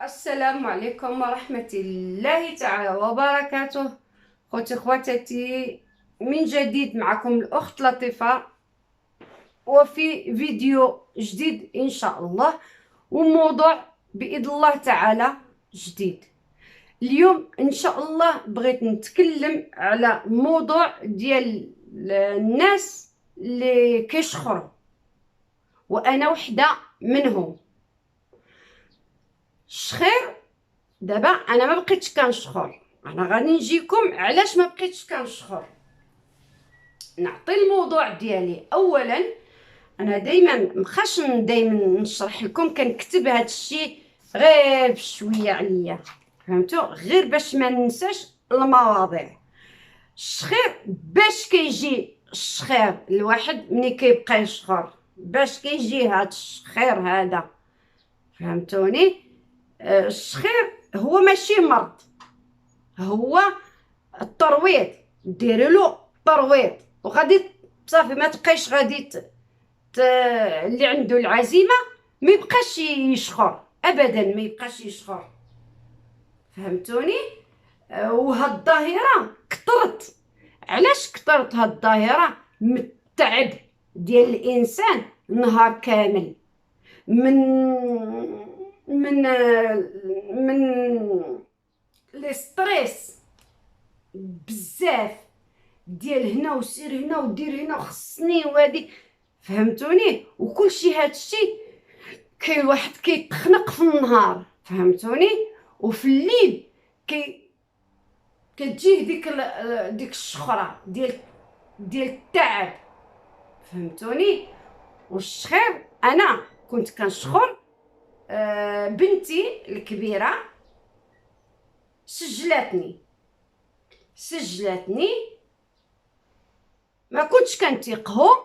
السلام عليكم ورحمة الله تعالى وبركاته. خوتي خواتاتي، من جديد معكم الأخت لطيفة وفي فيديو جديد إن شاء الله، وموضوع بإذن الله تعالى جديد. اليوم إن شاء الله بغيت نتكلم على موضوع ديال الناس اللي كيشخروا، وأنا وحدة منهم. الشخير دابا انا ما بقيتش كنشخر، انا غادي نجيكم علاش ما بقيتش كنشخر. نعطي الموضوع ديالي. اولا انا دائما مخاشن دائما نشرح لكم، كنكتب هذا الشيء غير بشويه عليا، فهمتوا؟ غير باش ما ننساش المواضيع. الشخير باش كيجي الشخير الواحد ملي كيبقى يشخر، باش كيجي هذا الشخير هذا، فهمتوني؟ الشخير هو ماشي مرض، هو الترويض. ديري له ترويض وغادي صافي ما تبقايش غادي اللي عنده العزيمه ما يبقاش يشخر ابدا، ما يبقاش يشخر، فهمتوني؟ وهاد الظاهره كثرت. علاش كثرت هاد الظاهره؟ من التعب ديال الانسان نهار كامل، من من من لي ستريس بزاف ديال هنا وسير هنا ودير هنا وخصني وهادي، فهمتوني؟ وكلشي هادشي كاين واحد كيتخنق في النهار، فهمتوني؟ وفي الليل كتجيه ديك الشخره ديال التعب، فهمتوني؟ والشخير انا كنت كنشخر. بنتي الكبيره سجلتني، ما كنتش كنتيقهم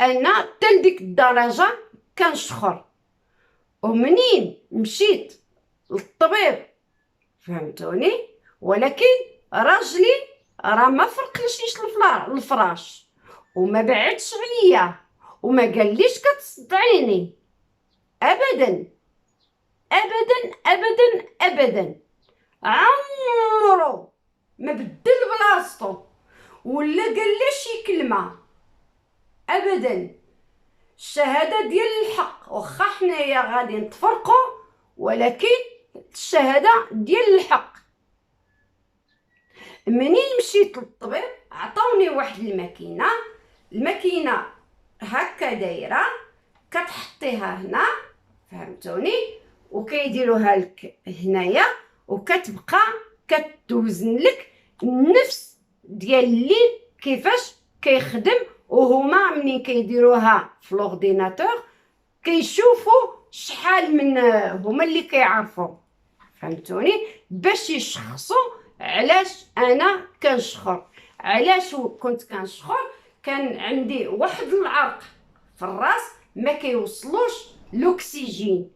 انا حتى لديك الدرجه كنشخر. ومنين مشيت للطبيب، فهمتوني؟ ولكن راجلي راه ما فرقليش الفراش وما بعدش عليا وما قاليش كتصدعيني ابدا ابدا ابدا ابدا. عمرو ما بدل بلاصتو ولا قال لي شي كلمه ابدا. الشهاده ديال الحق، واخا حنايا غادي نتفرقوا ولكن الشهاده ديال الحق. منين مشيت للطبيب عطاوني واحد الماكينه هكا دايره، كتحطيها هنا، فهمتوني؟ وكيديروها لك هنايا وكتبقى كتوزن لك النفس ديال الليل كيفاش كيخدم. وهما منين كيديروها في لورديناتور كيشوفوا شحال من هما اللي كيعرفوا، فهمتوني؟ باش يشخصوا علاش انا كنشخر. علاش كنت كنشخر؟ كان عندي واحد العرق في الراس ما كيوصلوش الاكسجين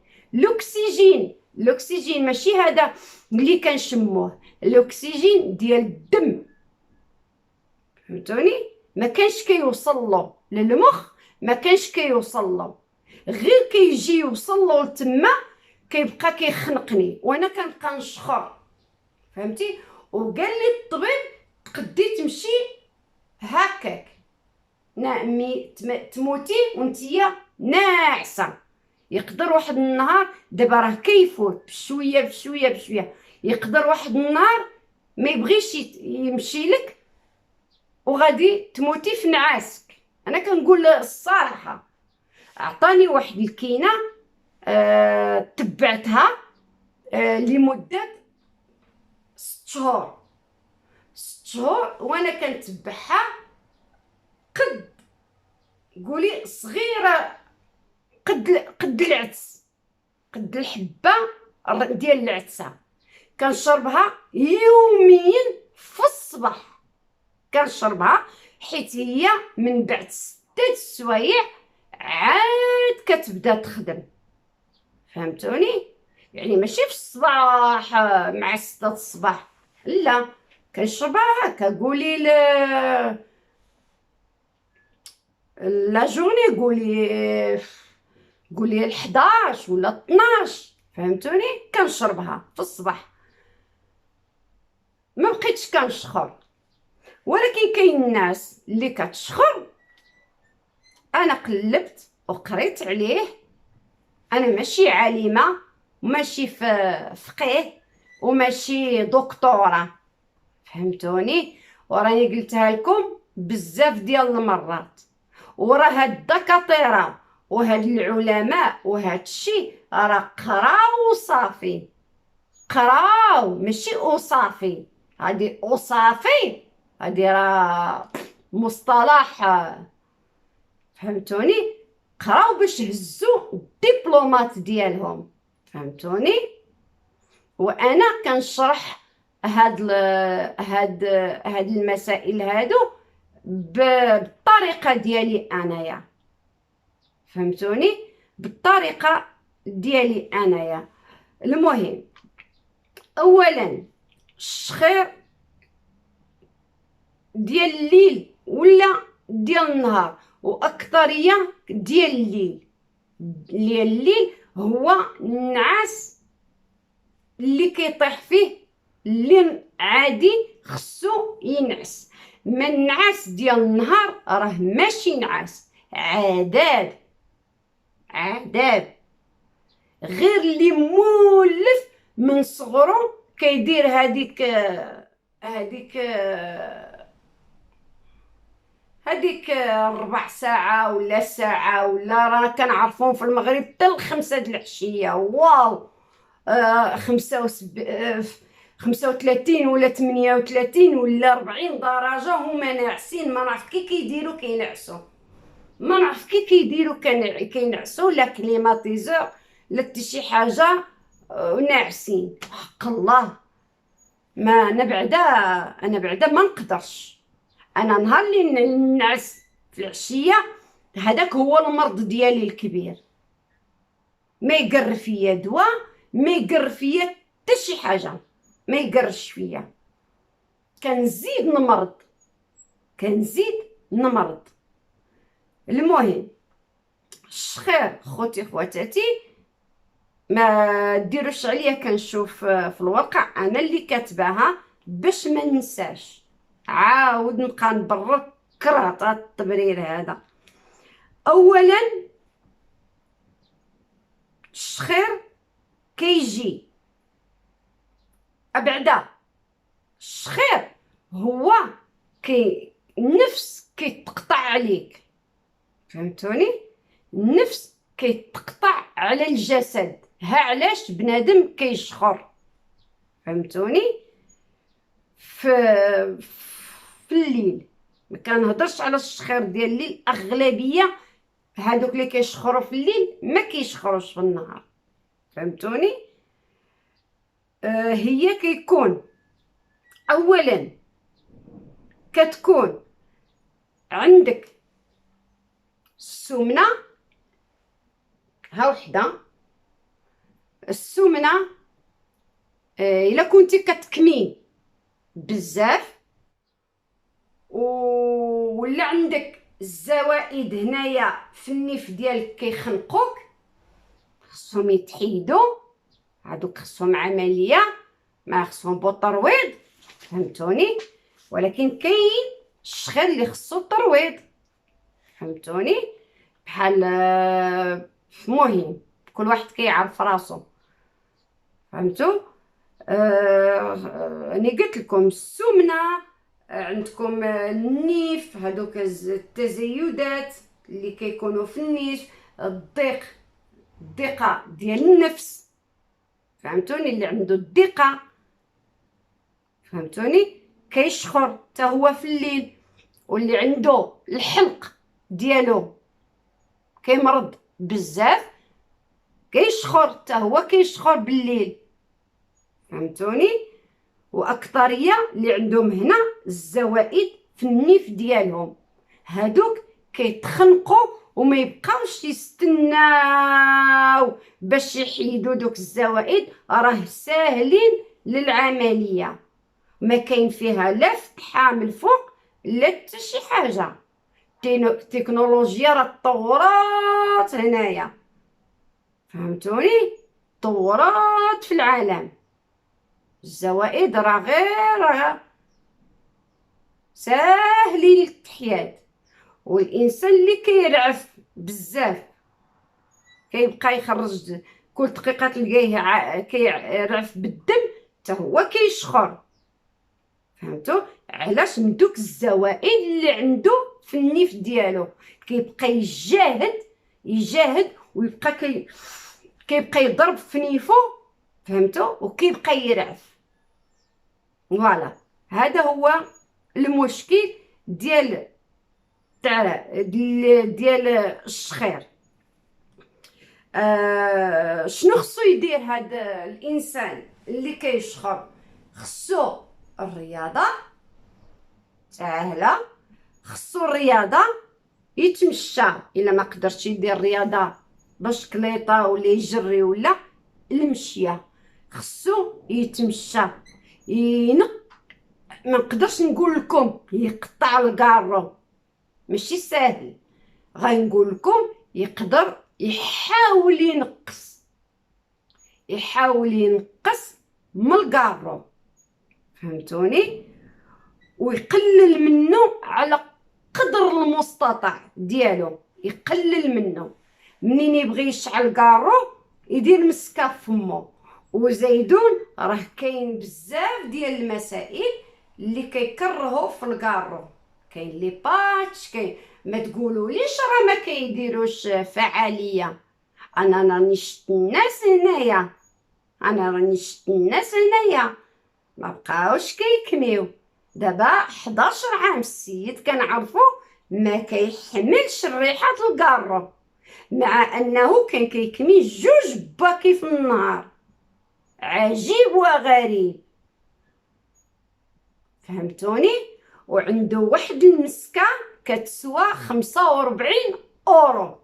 ماشي هذا اللي كنشموه، الاكسجين ديال الدم، فهمتوني؟ ما كانش كيوصل له للمخ، ما كانش كيوصل له، غير كيجي يوصل له لتما كيبقى كيخنقني وانا كنبقى نشخر، فهمتي؟ وقال لي الطبيب تقدي تمشي هكاك نامي تموتي وانتيا ناعسه. يقدر واحد النهار، دابا راه كيفوت بشويه يقدر واحد النهار ما يبغيش يمشي لك وغادي تموتي في نعاسك. انا كنقول الصراحه. عطاني واحد الكينه تبعتها لمده 6 شهور وانا كنتبعها. قد قولي صغيره، قد العدس، قد الحبه ديال العدسه، كنشربها يوميا في الصباح. كنشربها حيت هي من بعد 6 السوايع عاد كتبدا تخدم، فهمتوني؟ يعني ماشي في الصباح مع 6 الصباح، لا، كنشربها هكا. قولي لا جورني، قولي 11 ولا 12، فهمتوني؟ كنشربها في الصباح، ما بقيتش كنشخر. ولكن كاين الناس اللي كتشخر. انا قلبت وقريت عليه، انا ماشي عالمه وماشي فقيه وماشي دكتوره، فهمتوني؟ وراني قلتها لكم بزاف ديال المرات، وراه هاد الدكاتره وهاد العلماء وهاد الشيء راه قراو وصافي، قراو ماشي وصافي. هادي وصافي هادي راه مصطلح، فهمتوني؟ قراو باش هزوا الدبلومات ديالهم، فهمتوني؟ وانا كنشرح هاد المسائل هادو بالطريقه ديالي انايا، فهمتوني؟ بالطريقه ديالي انايا. المهم، اولا الشخير ديال الليل ولا ديال النهار، واكثريه ديال الليل هو النعاس اللي كيطيح فيه، اللي عادي خصو ينعس. ما النعاس ديال النهار راه ماشي نعاس، عذاب، عذاب. غير اللي مولف من صغرو كيدير هذيك ربع ساعة ولا ساعة، ولا رانا كنعرفون في المغرب حتى ل5 د العشية. واو، 35 ولا 38 ولا 40 درجة هما ناعسين. ما نعرف كي كيديروا كينعسوا، ما نعرف كي كيديروا كينعسوا، لا كليماتيزور لا حتى شي حاجة، ناعسين. حق الله، ما انا بعدا ما نقدرش. انا نهار اللي نعس في العشيه هذاك هو المرض ديالي الكبير. ما يقر فيا دواء، ما يقر فيا حتى شي حاجه، ما يقرش فيا. كنزيد نمرض. المهم، الشخير خوتي خواتاتي ما ديروش عليا. كنشوف في الواقع انا اللي كاتباها باش ما ننساش، عاود نبقى نبرر كرهت التبرير هذا. اولا الشخير كيجي ابعدا. الشخير هو النفس كيتقطع عليك، فهمتوني؟ النفس كيتقطع على الجسد. ها علاش بنادم كيشخر، فهمتوني؟ في الليل ما كنهضرش على الشخير ديال الليل. الاغلبيه هادوك اللي كيشخروا في الليل ما كيشخروش في النهار، فهمتوني؟ هي كيكون اولا كتكون عندك السمنه. ها وحده السمنه، الا كنتي كتكمي بزاف ولا عندك الزوائد هنايا في النيف ديالك كيخنقوك، خصهم يتحيدوا. هادوك خصهم عمليه، ما خصهم بوطرويض، فهمتوني؟ ولكن كاين الشخير اللي خصو الترويض، فهمتوني؟ بحال مهم كل واحد كيعرف راسو، فهمتوا؟ راني قلت لكم السمنه، عندكم النيف، هذوك التزيدات اللي كيكونوا في النيف، الضيقه ديال النفس، فهمتوني؟ اللي عنده الضيقه، فهمتوني؟ كيشخر حتى هو في الليل. واللي عنده الحلق ديالو كيمرض بزاف كيشخر حتى هو كيشخر بالليل، فهمتوني؟ واكثريه اللي عندهم هنا الزوائد في النيف ديالهم، هادوك كيتخنقوا وما يبقاوش يستناو باش يحيدوا دوك الزوائد. راه ساهلين للعمليه، ما كاين فيها لا فتحه من الفوق لا حتى شي حاجه. التكنولوجيا راه تطورات هنايا، فهمتوني؟ التطورات في العالم. الزوائد راه غير ساهلين للتحياد، والانسان اللي كيرعف بزاف كيبقى يخرج كل دقيقه تلقايه كيرعف بالدم حتى هو كيشخر. فهمتوا علاش؟ من دوك الزوائد اللي عنده في النيف ديالو كيبقى يجاهد ويبقى كيبقى يضرب في نيفو. فهمتوا؟ وكيبقى يرعف. فوالا هذا هو المشكل ديال الشخير. شنو خصو يدير هذا الانسان اللي كيشخر؟ خصو الرياضه ساهله، خصو الرياضه يتمشى الا ما قدرش يدير رياضه باش كليطه ولا يجري ولا المشيه. خصو يتمشى ما نقدرش نقول لكم يقطع الكارو، ماشي ساهل. غنقول لكم يقدر يحاول ينقص من الكارو. فهمتوني؟ ويقلل منه على قدر المستطاع ديالو، يقلل منه. منين يبغي يشعل كارو يدير مسكه في فمو. وزيدون راه كاين بزاف ديال المسائل اللي كيكرهوا في الكارو. كاين لي باتش، كاين ما تقولوليش راه ما كيديروش فعاليه. انا راني شفت الناس هنايا، ما بقاوش كيكميو. دابا 11 عام السيد كنعرفو ما كيحملش الريحه الكارو، مع انه كان كيكمي 2 باكي في النهار. عجيب وغريب. فهمتوني؟ وعنده واحد المسكه كتسوى 45 اورو،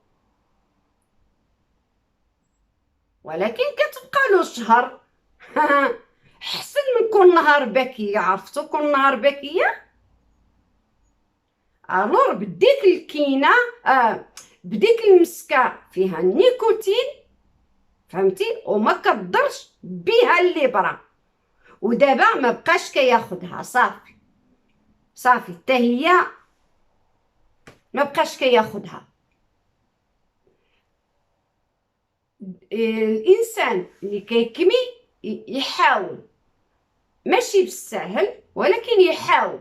ولكن كتبقى له شهر. حسن من كل نهار باكيه. عرفتو كل نهار باكيه؟ الور بديك الكينه بديك المسكه فيها النيكوتين. فهمتي؟ وما كضرش بها الليبره. ودابا ما بقاش كياخدها، صافي حتى هي ما بقاش كياخدها. الانسان اللي كيكمي يحاول، ماشي بالسهل ولكن يحاول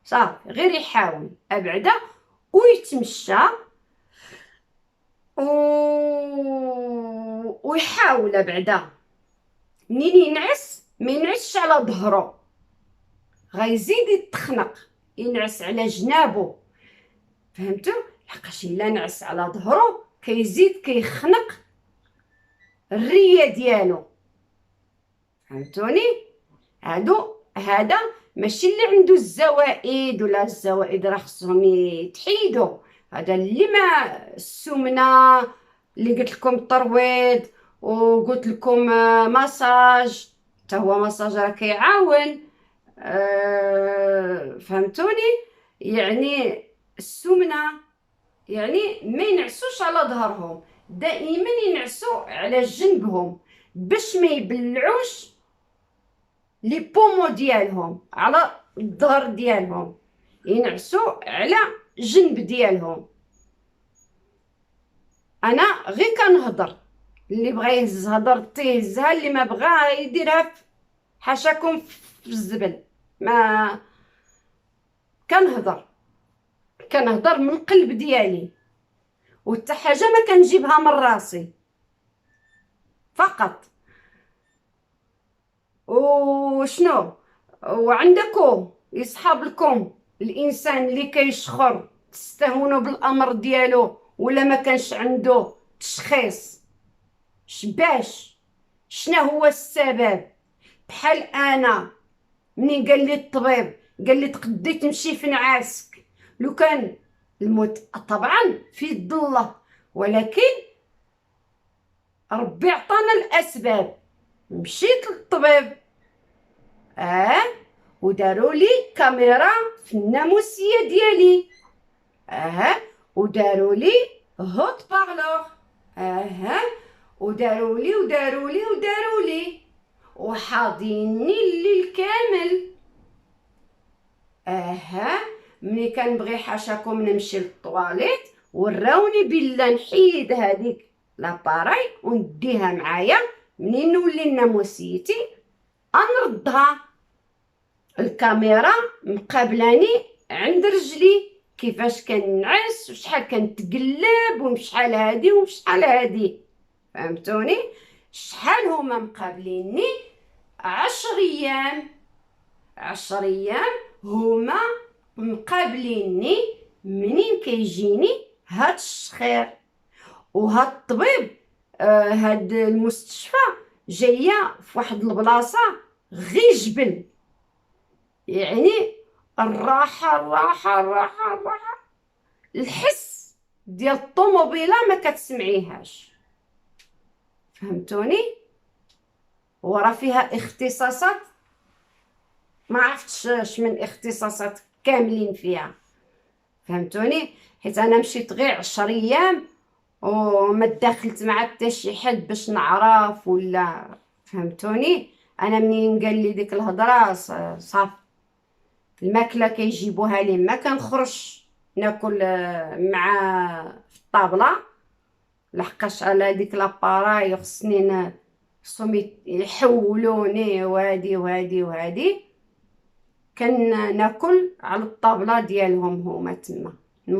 صافي، غير يحاول ابعدا ويتمشى ويحاول ابعدا. منين ينعس ما ينعسش على ظهرو، غيزيد يتخنق، ينعس على جنابو. فهمتوا؟ لحقاش الا نعس على ظهرو كيزيد كيخنق الريه ديالو. فهمتوني؟ هذا ماشي اللي عنده الزوائد، ولا الزوائد راه خصهم يتحيدوا. هذا اللي ما السمنه اللي قلت لكم الترويض، وقلت لكم مساج، حتى هو مساج راه كيعاون. فهمتوني؟ يعني السمنه يعني ما ينعسوش على ظهرهم، دائما ينعسوا على جنبهم باش ما يبلعوش لي بومو ديالهم على الظهر ديالهم، ينعسوا على جنب ديالهم. انا غير كنهضر، اللي بغى يهز هضرتي يهزها، اللي ما بغى يديرها حاشاكم في الزبل. ما كنهضر من قلب ديالي، وحتى حاجه ما كنجيبها من راسي فقط. وشنو وعندكم يصحاب لكم الانسان اللي كيشخر تستهونوا بالامر ديالو ولا ما كانش عنده تشخيص؟ شباش؟ شنو هو السبب؟ بحال انا منين قال لي الطبيب قال لي تقدي تمشي في نعاسك، لو كان الموت طبعا في يد الله، ولكن ربي عطانا الاسباب. مشيت للطبيب وداروا لي كاميرا في الناموسيه ديالي، وداروا لي هوت بارلور. اها، وداروا لي وداروا لي وداروا لي وحاضيني الليل كامل. اها، ملي كنبغي حاشاكم نمشي للطواليت وراوني بلا نحيد هذيك لاباراي ونديها معايا، منين نولي ننام وسيتي نردها. الكاميرا مقابلاني عند رجلي كيفاش كنعس وشحال كنتقلب وشحال هادي وشحال هادي، فهمتوني؟ شحال هما مقابليني؟ 10 ايام. 10 ايام هما مقابليني منين كيجيني هاد الشخير وهاد الطبيب. هاد المستشفى جايه في واحد البلاصه غير جبل، يعني الراحه الراحه الراحه الراحه، الحس ديال الطوموبيله ما كتسمعيهاش، فهمتوني؟ ورا فيها اختصاصات ما عرفتش من اختصاصات كاملين فيها، فهمتوني؟ حيت انا مشيت غير 10 ايام وما دخلت مع حتى شي حد باش نعرف ولا، فهمتوني؟ انا منين قال لي ديك الهضره صافي، الماكله كيجيبوها لي ما كنخرج ناكل مع في الطابله، لحقاش على ديك لاباراي خصني خصهم يحولوني وهادي وهادي وهادي، كان ناكل على الطابله ديالهم هما تما.